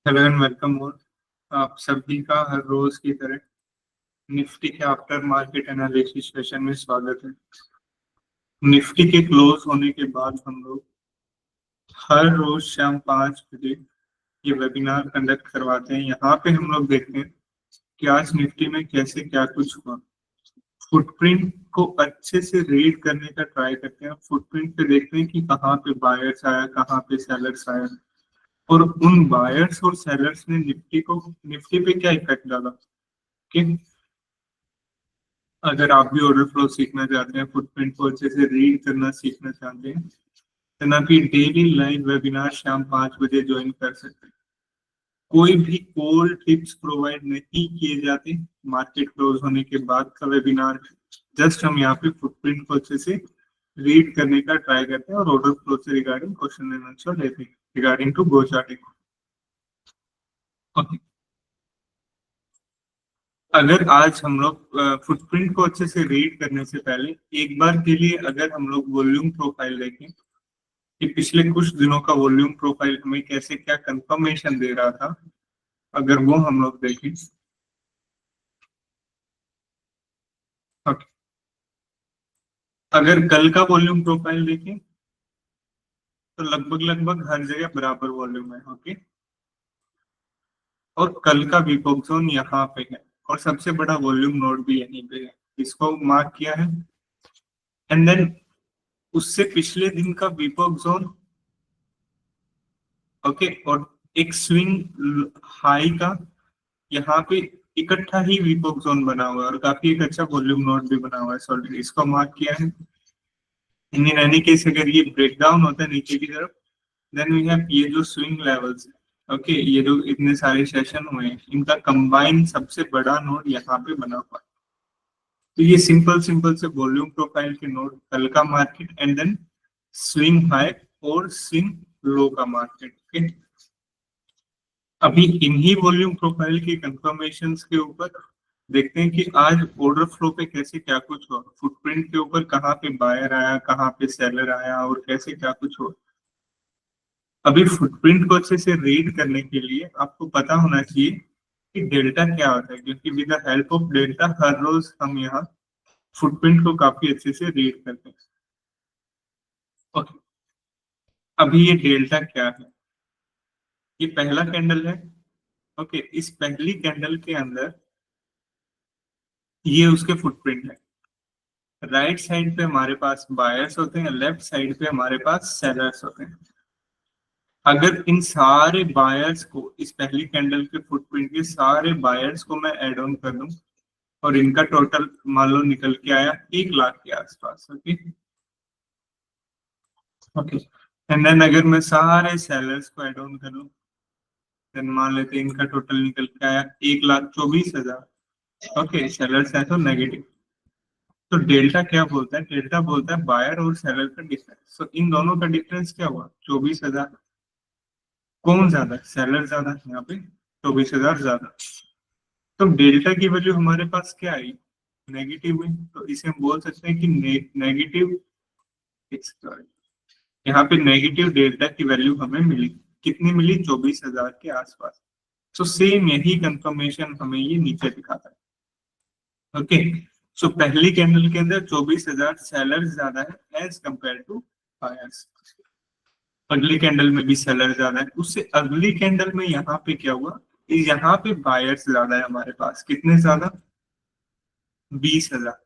Hello and welcome all. आप सभी का हर रोज की तरह निफ्टी के आफ्टर मार्केट एनालिसिस सेशन में स्वागत है। निफ्टी के क्लोज होने के बाद हम लोग हर रोज शाम 5 बजे ये वेबिनार कंडक्ट करवाते हैं। यहाँ पे हम लोग देखते हैं कि आज निफ्टी में कैसे क्या कुछ हुआ। फुटप्रिंट को अच्छे से रीड करने का ट्राई करते हैं। फुटप्रिंट पे देखते हैं कि कहाँ पे बायर्स आया, कहाँ पे सेलर्स आया, और उन बायर्स और सेलर्स ने निफ्टी पे क्या इफेक्ट डाला। कि अगर आप भी ऑर्डर फ्लो सीखना चाहते हैं, फुटप्रिंट को अच्छे से रीड करना सीखना चाहते हैं, तो ना कि डेली लाइव वेबिनार शाम 5 बजे ज्वाइन कर सकते हैं। कोई भी कॉल टिप्स प्रोवाइड नहीं किए जाते। मार्केट क्लोज होने के बाद का वेबिनार, जस्ट हम यहाँ पे फुटप्रिंट को अच्छे से रीड करने का ट्राई करते हैं और ऑर्डर फ्लो से रिगार्डिंग क्वेश्चन एंड आंसर लेते हैं regarding to go charting. Okay, अगर आज हम लोग फुटप्रिंट को अच्छे से रीड करने से पहले एक बार के लिए अगर हम लोग वॉल्यूम प्रोफाइल देखें कि पिछले कुछ दिनों का वॉल्यूम प्रोफाइल हमें कैसे क्या कंफर्मेशन दे रहा था, अगर वो हम लोग देखें। ओके, अगर कल का वॉल्यूम प्रोफाइल देखें तो लगभग लगभग हर जगह बराबर वॉल्यूम है। ओके, और कल का वीपॉक जोन यहाँ पे है और सबसे बड़ा वॉल्यूम नोड भी यहीं पे है, इसको मार्क किया है। एंड देन उससे पिछले दिन का वीपॉक जोन, ओके, और एक स्विंग हाई का यहाँ पे इकट्ठा ही वीपॉक जोन बना हुआ है और काफी एक अच्छा वॉल्यूम नोड भी बना हुआ है। सॉरी, इसको मार्क किया है। इन एनी केस अगर ये ब्रेक डाउन होता है नीचे की तरफ, देन वी हैव ये जो स्विंग लेवल्स है, ओके, ये जो इतने सारे सेशन हुए हैं इनका कंबाइन सबसे बड़ा नोड यहाँ पे बना हुआ है। तो ये सिंपल सिंपल से वॉल्यूम प्रोफाइल के नोड, कल का market and then swing high और स्विंग लो का मार्केट। ओके, अभी इन्हीं वॉल्यूम प्रोफाइल की कंफर्मेशंस के ऊपर देखते हैं कि आज ऑर्डर फ्लो पे कैसे क्या कुछ हुआ, फुटप्रिंट के ऊपर कहाँ पे बायर आया, कहाँ पे सेलर आया और कैसे क्या कुछ हुआ। अभी फुटप्रिंट को अच्छे से रीड करने के लिए आपको पता होना चाहिए कि डेल्टा क्या होता है, क्योंकि with the help of delta हर रोज हम यहाँ फुटप्रिंट को काफी अच्छे से रीड करते हैं। ओके, अभी ये डेल्टा क्या है? ये पहला कैंडल है। ओके, इस पहली कैंडल के अंदर ये उसके फुटप्रिंट है। राइट साइड पे हमारे पास बायर्स होते हैं, लेफ्ट साइड पे हमारे पास सेलर्स होते हैं। अगर इन सारे बायर्स को, इस पहली कैंडल के फुटप्रिंट के सारे बायर्स को मैं ऐड ऑन कर दूं और इनका टोटल मान लो निकल के आया 1 लाख के आसपास। ओके, ओके, एंड देन अगर मैं सारे सेलर्स को ऐड ऑन करूं, देन मान लेते हैं इनका टोटल निकल के आया 1,24,000। ओके, सेलर्स है तो नेगेटिव। तो डेल्टा क्या बोलता है? डेल्टा बोलता है बायर और सेलर का डिफरेंस। तो इन दोनों का डिफरेंस क्या हुआ? 24,000। कौन ज्यादा? सेलर ज्यादा है यहाँ पे, 24,000 ज्यादा। तो डेल्टा की वैल्यू हमारे पास क्या आई? नेगेटिव में। तो इसे हम बोल सकते हैं कि नेगेटिव, यहाँ पे नेगेटिव डेल्टा की वैल्यू हमें मिली। कितनी मिली? 24,000 के आसपास। तो सेम यही कंफर्मेशन हमें ये नीचे दिखाता है। ओके, सो पहली कैंडल के अंदर 24,000 सेलर ज्यादा है एज कंपेयर टू बायर्स। अगली कैंडल में भी सेलर ज्यादा है, उससे अगली कैंडल में यहाँ पे क्या हुआ? यहाँ पे बायर्स ज्यादा है हमारे पास। कितने ज्यादा? 20,000।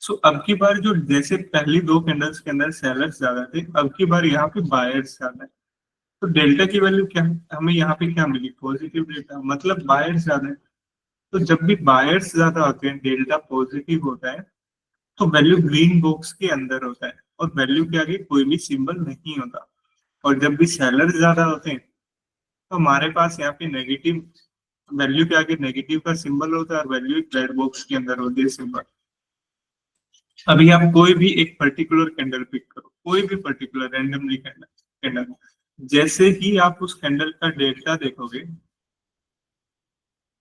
सो अब की बार जो, जैसे पहली दो कैंडल्स के अंदर सेलर्स ज्यादा थे, अब की बार यहाँ पे बायर्स ज्यादा है। तो डेल्टा की वैल्यू क्या है? हमें यहाँ पे क्या मिली? पॉजिटिव डेल्टा, मतलब बायर्स ज्यादा है। तो जब भी बायर्स ज्यादा होते हैं, डेल्टा पॉजिटिव होता है, तो वैल्यू ग्रीन बॉक्स के अंदर होता है और वैल्यू के आगे कोई भी सिंबल नहीं होता। और जब भी सेलर ज्यादा होते हैं तो हमारे पास यहाँ पे नेगेटिव, वैल्यू के आगे नेगेटिव का सिंबल होता है और वैल्यू रेड बॉक्स के अंदर होती है सिंबल। अभी आप कोई भी एक पर्टिकुलर कैंडल पिक करो, कोई भी पर्टिकुलर रैंडमली कैंडल कैंडल जैसे ही आप उस कैंडल का डेटा देखोगे,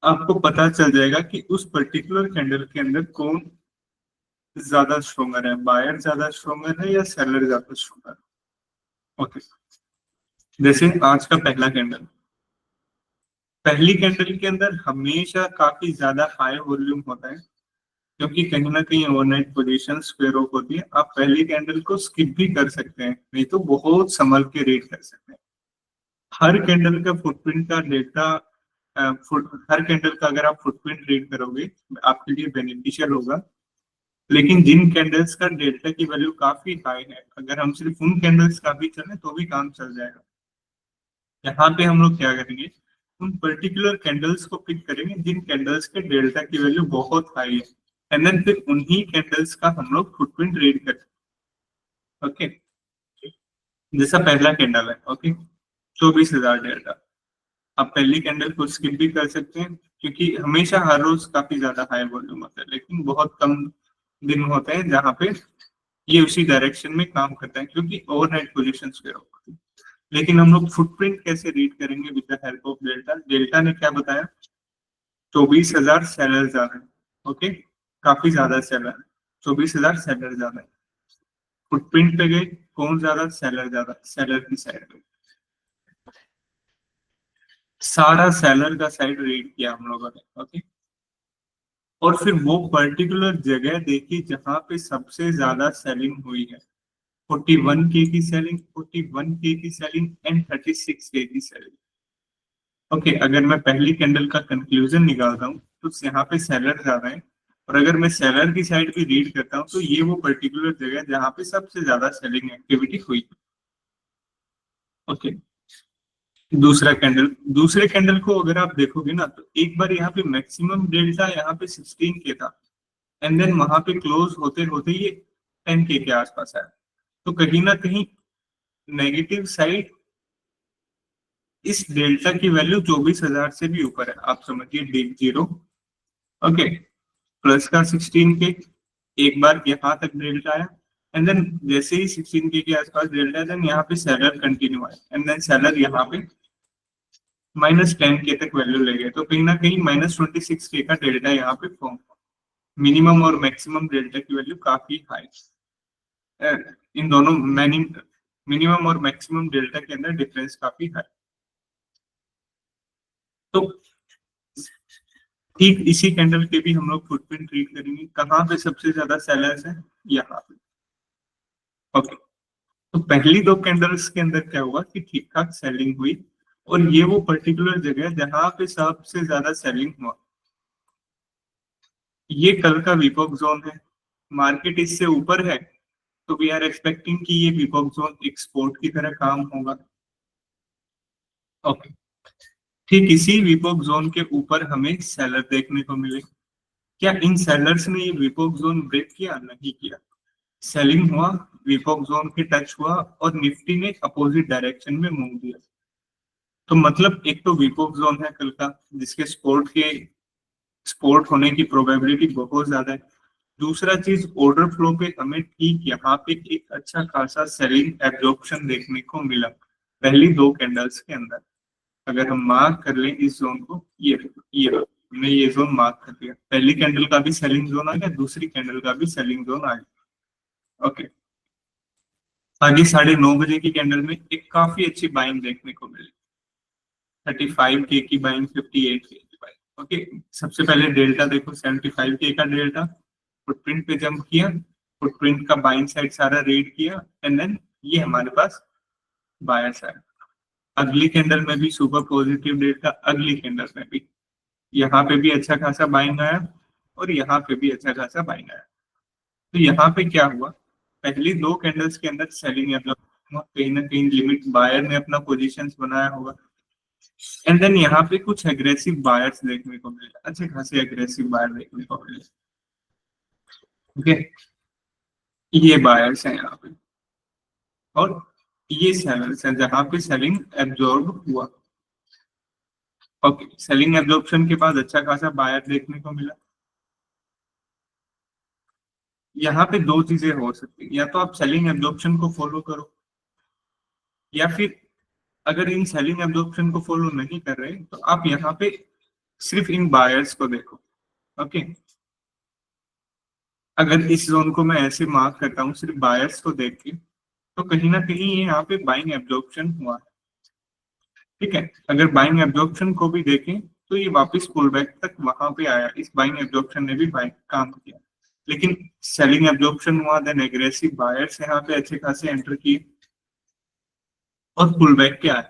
आपको पता चल जाएगा कि उस पर्टिकुलर कैंडल के अंदर कौन ज्यादा स्ट्रोंगर है, बायर ज्यादा स्ट्रोंगर है या सेलर ज्यादा स्ट्रोंगर है। ओके, जैसे आज का पहला कैंडल, पहली कैंडल के अंदर हमेशा काफी ज्यादा हाई वॉल्यूम होता है, क्योंकि कहीं ना कहीं ओवरनाइट पोजीशन स्क्वायर ऑफ होती है। आप पहली कैंडल को स्किप भी कर सकते हैं, नहीं तो बहुत संभल के रीड कर सकते हैं। हर कैंडल का फुटप्रिंट का डेटा, हर कैंडल का अगर आप फुटप्रिंट रीड करोगे आपके लिए बेनिफिशियल होगा। लेकिन जिन कैंडल्स का डेल्टा की वैल्यू काफी हाई है, अगर हम सिर्फ उन कैंडल्स का भी चले तो भी काम चल जाएगा। यहाँ पे हम लोग क्या करेंगे, उन पर्टिकुलर कैंडल्स को पिक करेंगे जिन कैंडल्स के डेल्टा की वैल्यू बहुत हाई है, एंड देन फिर उन्हीं कैंडल्स का हम लोग फुटप्रिंट रीड करें। ओके, जैसा पहला कैंडल है, ओके, 24,000 डेल्टा। आप पहली कैंडल को स्किप भी कर सकते हैं, क्योंकि हमेशा हर रोज काफी ज्यादा हाई वॉल्यूम होता है, लेकिन बहुत कम दिन होते हैं जहाँ पे ये उसी डायरेक्शन में काम करता है, क्योंकि ओवरनाइट पोजीशन स्क्वायर होती है। लेकिन हम लोग फुटप्रिंट कैसे रीड करेंगे with the help of delta? Delta ने क्या बताया, 24,000 सेलर ज्यादा है। ओके, काफी ज्यादा सेलर है, 24,000 सेलर ज्यादा है। फुटप्रिंट पे गए, कौन ज्यादा? सेलर ज्यादा, सेलर की साइड पे सारा सेलर का साइड रीड किया हम लोगों ने। ओके, और फिर वो पर्टिकुलर जगह देखी जहां पे सबसे ज्यादा सेलिंग हुई है। 41K की सेलिंग, 41K की सेलिंग एंड 36K की सेलिंग। ओके, अगर मैं पहली कैंडल का कंक्लूजन निकालता हूँ तो यहाँ पे सेलर ज्यादा है, और अगर मैं सेलर की साइड भी रीड करता हूँ तो ये वो पर्टिकुलर जगह है जहाँ पे सबसे ज्यादा सेलिंग एक्टिविटी हुई। ओके, दूसरा कैंडल, दूसरे कैंडल को अगर आप देखोगे ना तो एक बार यहाँ पे मैक्सिमम डेल्टा यहाँ पे 16K था, एंड देन वहां पे क्लोज होते होते ये 10K के आसपास आया। तो कहीं ना कहीं नेगेटिव साइड इस डेल्टा की वैल्यू 24,000 से भी ऊपर है, आप समझिए बिग जीरो। ओके, प्लस का 16K, एक बार यहाँ तक डेल्टा आया, एंड देन जैसे ही 16K के आसपास डेल्टा, देन यहाँ पे सेलर कंटिन्यू आया, एंड देन सेलर यहाँ पे -10K तक वैल्यू ले गए। तो कहीं ना कहीं -26K का डेल्टा यहाँ पे फॉर्म, मिनिमम और मैक्सिमम डेल्टा की वैल्यू काफी हाई। इन दोनों मिनिमम और मैक्सिमम डेल्टा के अंदर डिफरेंस काफी हाई। तो ठीक इसी कैंडल के भी हम लोग फुटप्रिंट रीड करेंगे, कहाँ पे सबसे ज्यादा सेलर्स है, यहाँ पे। ओके, तो पहली दो कैंडल्स के अंदर क्या हुआ कि ठीक ठाक सेलिंग हुई, और ये वो पर्टिकुलर जगह जहां पे सबसे ज्यादा सेलिंग हुआ। ये कल का विपॉक जोन है, मार्केट इससे ऊपर है, तो वी आर एक्सपेक्टिंग कि ये विपॉक जोन एक्सपोर्ट की तरह काम होगा। ओके, ठीक इसी विपॉक जोन के ऊपर हमें सेलर देखने को मिले। क्या इन सेलर्स ने ये विपॉक जोन ब्रेक किया? नहीं किया। सेलिंग हुआ, विपॉक जोन के टच हुआ, और निफ्टी ने अपोजिट डायरेक्शन में मूव दिया। तो मतलब एक तो विपॉक जोन है कल का, जिसके स्पोर्ट होने की प्रोबेबिलिटी बहुत ज्यादा है। दूसरा चीज, ऑर्डर फ्लो पे हमें ठीक यहाँ पे एक अच्छा खासा सेलिंग एब्जॉर्प्शन देखने को मिला पहली दो कैंडल्स के अंदर। अगर हम मार्क कर लें इस जोन को, ये हमने ये जोन मार्क कर दिया, पहली कैंडल का भी सेलिंग जोन आ गया, दूसरी कैंडल का भी सेलिंग जोन आ गया। ओके, आगे 9:30 की कैंडल में एक काफी अच्छी बाइंग देखने को मिली, 35K की बाइंग, 58K की बाइंग। ओके, सबसे पहले डेल्टा देखो, 75K का डेल्टा, फुटप्रिंट पे जंप किया, फुटप्रिंट का बाइंग साइड सारा रीड किया, एंड देन ये हमारे पास बायर साइड। अगली कैंडल में भी सुपर पॉजिटिव डेल्टा, अगली कैंडल में भी यहाँ पे भी अच्छा खासा बाइंग आया, और यहाँ पे भी अच्छा खासा बाइंग आया। तो यहाँ पे क्या हुआ, पहली दो कैंडल्स के अंदर सेलिंग, मतलब कहीं ना कहीं लिमिट बायर ने अपना पोजीशन बनाया होगा, एंड देन यहाँ पे कुछ एग्रेसिव बायर्स देखने को मिले, अच्छे खासे एग्रेसिव बायर देखने को मिले। ओके, ये बायर्स हैं यहाँ पे, और ये सेलर्स हैं जहाँ पे सेलिंग एब्जॉर्ब हुआ। ओके, सेलिंग एब्जॉर्प्शन के बाद अच्छा खासा बायर देखने को मिला। यहाँ पे दो चीजें हो सकती है, या तो आप सेलिंग एब्जॉर्प्शन को फॉलो करो, या फिर अगर इन सेलिंग एब्जॉर्प्शन को फॉलो नहीं कर रहे तो आप यहाँ पे सिर्फ इन बायर्स को देखो। ओके, अगर इस जोन को मैं ऐसे मार्क करता हूँ सिर्फ बायर्स को देख के, तो कहीं ना कहीं ये यहाँ पे बाइंग एब्जॉर्प्शन हुआ है। ठीक है। अगर बाइंग एब्जॉर्प्शन को भी देखें तो ये वापस पुल बैक तक वहां पे आया, इस बाइंग एब्जॉर्प्शन ने भी बाइंग काम किया, लेकिन सेलिंग एब्जॉर्प्शन हुआ, देन एग्रेसिव बायर्स यहाँ पे अच्छे खासे एंटर किए और पुल बैक क्या है,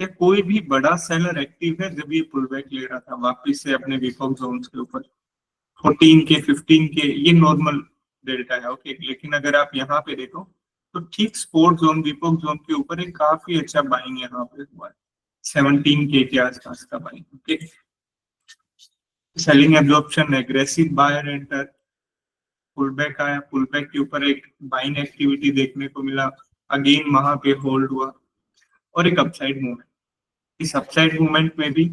क्या कोई भी बड़ा सेलर एक्टिव है जब ये पुल बैक ले रहा था वापिस से अपने विफॉक जोन्स के ऊपर 14 के 15 के, ये नॉर्मल डेल्टा है। ओके, लेकिन अगर आप यहाँ पे देखो तो ठीक स्पोर्ट जोन विफॉक जोन के ऊपर एक काफी अच्छा बाइंग यहाँ पे हुआ है, 17 के आसपास का buying. Okay, selling absorption, aggressive buyer enter, pull back आया, पुल बैक के ऊपर एक बाइंग एक्टिविटी देखने को मिला, अगेन वहां पे होल्ड हुआ और एक अपसाइड मूवमेंट। इस अपसाइड मूवमेंट में भी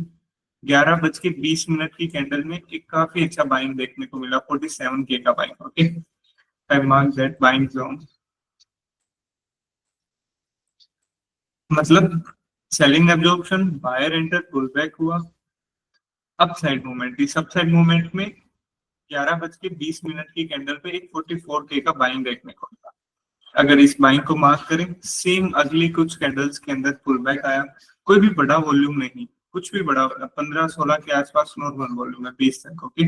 11:20 की कैंडल में एक काफी अच्छा बाइंग देखने को मिला, 47 के का buying. Okay, I mark that buying zone. मतलब selling absorption, buyer enter, pull back हुआ, अपसाइड मूवमेंट। इस अपसाइड मूवमेंट में 11:20 की कैंडल पे एक 44 के का बाइंग देखने को मिला। अगर इस बाइंग को मार्क करें, सेम अगली कुछ कैंडल्स के अंदर पुल बैक आया, कोई भी बड़ा वॉल्यूम नहीं, कुछ भी बड़ा, 15-16 के आसपास नॉर्मल वॉल्यूम है, 20 तक। ओके,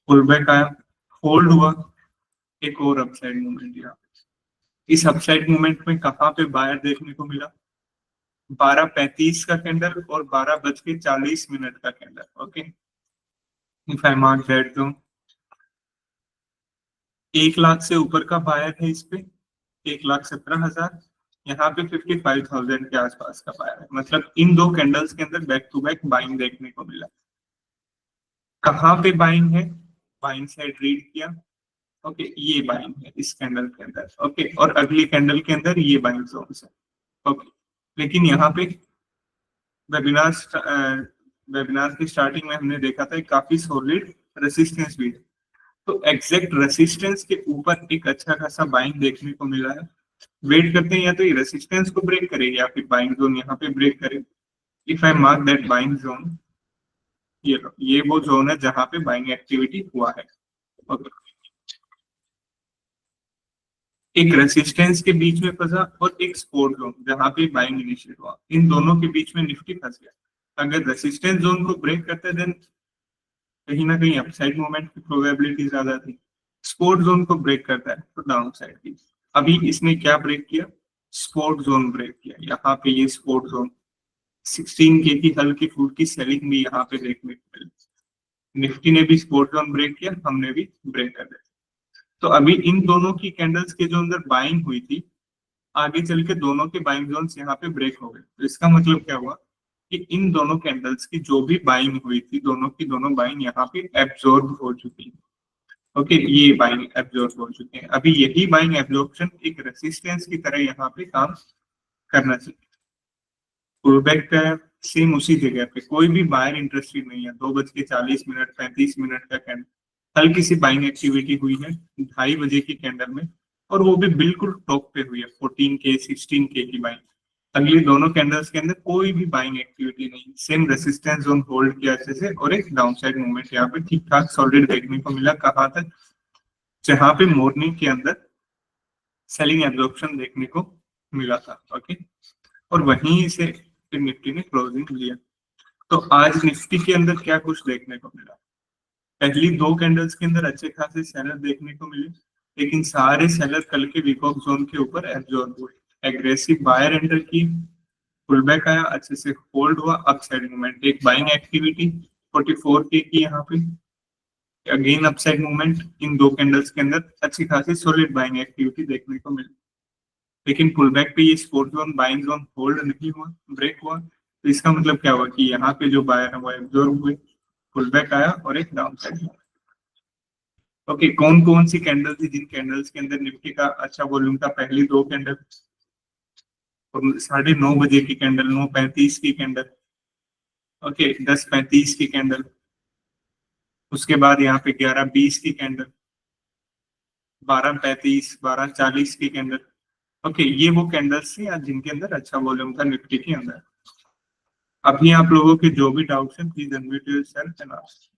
पुल बैक आया, होल्ड हुआ, एक और अपसाइड मूवमेंट यहाँ। इस अपसाइड मूवमेंट में कहाँ पे बायर देखने को मिला, 12:35 का कैंडल और 12:40 का candle. Okay, if I mark that zone, 1 lakh से ऊपर का बायर है इस पे, 1,17,000, यहाँ पे 55,000 के आसपास का बायर है। मतलब इन दो कैंडल्स के अंदर बैक टू बैक बाइंग देखने को मिला। कहाँ पे बाइंग है, बाइंग साइड रीड किया। ओके, ये बाइंग है इस कैंडल के अंदर। ओके, और अगली कैंडल के अंदर ये बाइंग जोन है। ओके, लेकिन यहाँ पे वेबिनार की स्टार्टिंग में हमने देखा था काफी सॉलिड रेसिस्टेंस भी है, तो एग्जैक्ट रेसिस्टेंस के ऊपर एक अच्छा खासा बाइंग देखने को मिला है। वेट करते हैं या तो ये रेसिस्टेंस को ब्रेक करे या फिर बाइंग जोन यहाँ पे ब्रेक करे। If I mark that buying zone, ये वो जोन है जहां पे बाइंग एक्टिविटी हुआ है। ओके, एक रेसिस्टेंस के बीच में फंसा और एक सपोर्ट जोन जहां पे बाइंग इनिशिएट हुआ, इन दोनों के बीच में निफ्टी फंस गया। अगर रेसिस्टेंस जोन को ब्रेक करते हैं देन कहीं ना कहीं अपसाइड मूवमेंट की प्रोबेबिलिटी ज्यादा थी। सपोर्ट जोन को ब्रेक करता है तो डाउन साइड की। अभी इसने क्या ब्रेक किया, सपोर्ट जोन ब्रेक किया। यहाँ पे ये सपोर्ट जोन 16 के की हल्की फुल्की सेलिंग भी यहाँ पे देखने को मिली। निफ्टी ने भी सपोर्ट जोन ब्रेक किया, हमने भी ब्रेक कर दिया। तो अभी इन दोनों की कैंडल्स के जो अंदर बाइंग हुई थी, आगे चल के दोनों के बाइंग जोन्स यहाँ पे ब्रेक हो गए। तो इसका मतलब क्या हुआ कि इन दोनों कैंडल्स की जो भी बाइंग हुई थी, दोनों की दोनों बाइंग यहाँ पे एब्जॉर्ब हो चुकी है। ओके, ये बाइंग एब्जॉर्ब हो चुके हैं। अभी यही बाइंग एब्जॉर्प्शन एक रेसिस्टेंस की तरह यहाँ पे काम करना चाहिए। पुल बैक का सेम उसी जगह पे कोई भी बायर इंटरेस्टेड नहीं है। 2:40 35 का कैंडल, हल्की सी बाइंग एक्टिविटी हुई है 2:30 बजे की कैंडल में, और वो भी बिल्कुल टॉप पे हुई है, 14 के 16 के की बाइंग। अगली दोनों कैंडल्स के अंदर कोई भी बाइंग एक्टिविटी नहीं, सेम रेसिस्टेंस जोन होल्ड किया अच्छे से, और एक डाउन साइड मूवमेंट यहाँ पे ठीक ठाक सॉलिड देखने को मिला। कहाँ तक, जहां पे मॉर्निंग के अंदर सेलिंग एब्जॉर्प्शन देखने को मिला था। ओके, और वहीं से फिर निफ्टी ने क्लोजिंग लिया। तो आज निफ्टी के अंदर क्या कुछ देखने को मिला, पहली दो कैंडल्स के अंदर अच्छे खासे सेलर देखने को मिले, लेकिन सारे सेलर कल के वीकऑफ जोन के ऊपर एब्जॉर्ब हुए। एग्रेसिव बायर एंटर की, पुल बैक आया, अच्छे से होल्ड हुआ, अपसाइड मूवमेंट, एक बाइंग एक्टिविटी 44 के की यहाँ पे, अगेन अपसाइड मूवमेंट। इन दो कैंडल्स के अंदर अच्छी खासी सॉलिड बाइंग एक्टिविटी देखने को मिली, लेकिन पुल बैक पे ये support zone buying zone hold नहीं हुआ, ब्रेक हुआ। तो इसका मतलब क्या हुआ कि यहाँ पे जो बायर है वो एब्जॉर्ब हुए, पुल बैक आया और एक डाउन साइड। ओके, कौन कौन सी कैंडल थी जिन कैंडल्स के अंदर निफ्टी का अच्छा वॉल्यूम था, पहली दो कैंडल और 9:30 बजे की कैंडल, 9:35 की कैंडल, ओके 10:35 की कैंडल, उसके बाद यहाँ पे 11:20 की कैंडल, 12:35, 12:40 की कैंडल। ओके, ये वो कैंडल्स थी आज जिनके अंदर अच्छा वॉल्यूम था निफ्टी के अंदर। अभी आप लोगों के जो भी डाउट्स हैं please unmute yourself and ask.